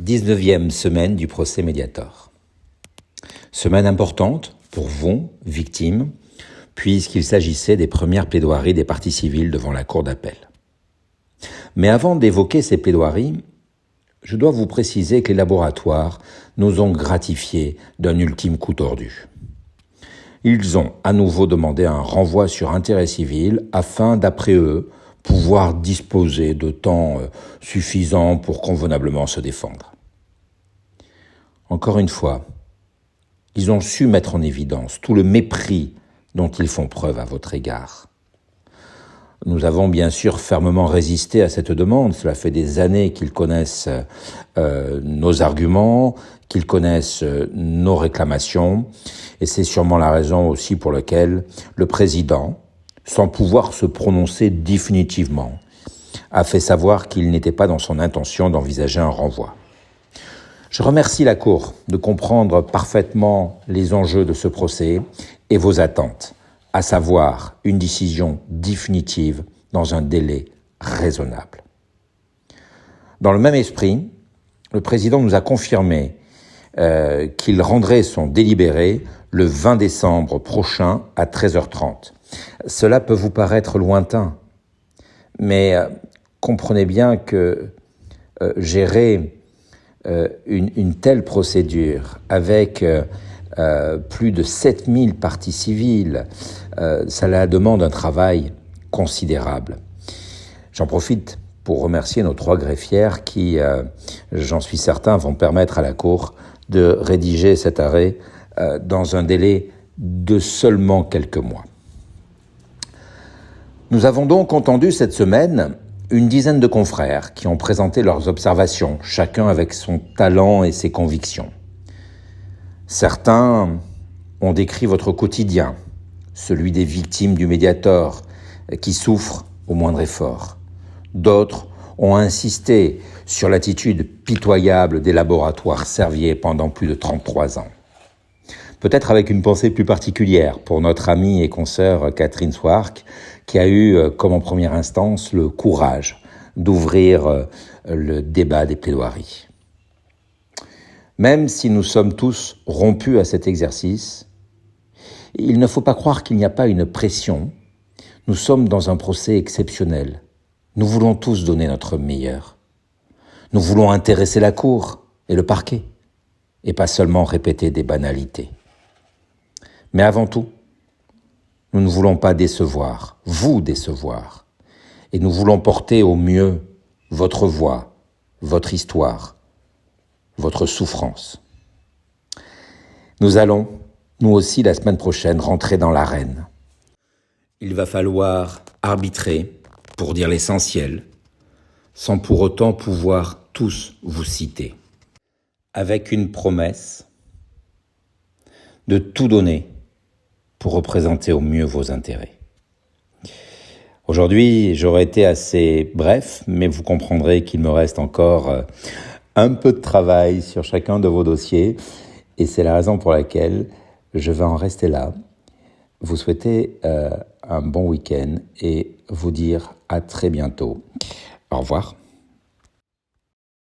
19e semaine du procès Mediator. Semaine importante pour vous, victimes, puisqu'il s'agissait des premières plaidoiries des parties civiles devant la cour d'appel. Mais avant d'évoquer ces plaidoiries, je dois vous préciser que les laboratoires nous ont gratifiés d'un ultime coup tordu. Ils ont à nouveau demandé un renvoi sur intérêt civil afin, d'après eux, pouvoir disposer de temps suffisant pour convenablement se défendre. Encore une fois, ils ont su mettre en évidence tout le mépris dont ils font preuve à votre égard. Nous avons bien sûr fermement résisté à cette demande. Cela fait des années qu'ils connaissent nos arguments, qu'ils connaissent nos réclamations, et c'est sûrement la raison aussi pour laquelle le président, sans pouvoir se prononcer définitivement, a fait savoir qu'il n'était pas dans son intention d'envisager un renvoi. Je remercie la Cour de comprendre parfaitement les enjeux de ce procès et vos attentes, à savoir une décision définitive dans un délai raisonnable. Dans le même esprit, le président nous a confirmé qu'il rendrait son délibéré le 20 décembre prochain à 13h30. Cela peut vous paraître lointain, mais comprenez bien que gérer une telle procédure avec plus de 7000 parties civiles, cela demande un travail considérable. J'en profite pour remercier nos 3 greffières qui, j'en suis certain, vont permettre à la Cour de rédiger cet arrêt dans un délai de seulement quelques mois. Nous avons donc entendu cette semaine une dizaine de confrères qui ont présenté leurs observations, chacun avec son talent et ses convictions. Certains ont décrit votre quotidien, celui des victimes du Mediator qui souffrent au moindre effort. D'autres ont insisté sur l'attitude pitoyable des laboratoires Servier pendant plus de 33 ans. Peut-être avec une pensée plus particulière pour notre amie et consoeur Catherine Swark, qui a eu comme en première instance le courage d'ouvrir le débat des plaidoiries. Même si nous sommes tous rompus à cet exercice, il ne faut pas croire qu'il n'y a pas une pression. Nous sommes dans un procès exceptionnel. Nous voulons tous donner notre meilleur. Nous voulons intéresser la Cour et le parquet, et pas seulement répéter des banalités. Mais avant tout, nous ne voulons pas décevoir, vous décevoir, et nous voulons porter au mieux votre voix, votre histoire, votre souffrance. Nous allons, nous aussi, la semaine prochaine, rentrer dans l'arène. Il va falloir arbitrer pour dire l'essentiel, sans pour autant pouvoir tous vous citer, avec une promesse de tout donner pour représenter au mieux vos intérêts. Aujourd'hui, j'aurais été assez bref, mais vous comprendrez qu'il me reste encore un peu de travail sur chacun de vos dossiers, et c'est la raison pour laquelle je vais en rester là. Vous souhaiter un bon week-end et vous dire à très bientôt. Au revoir.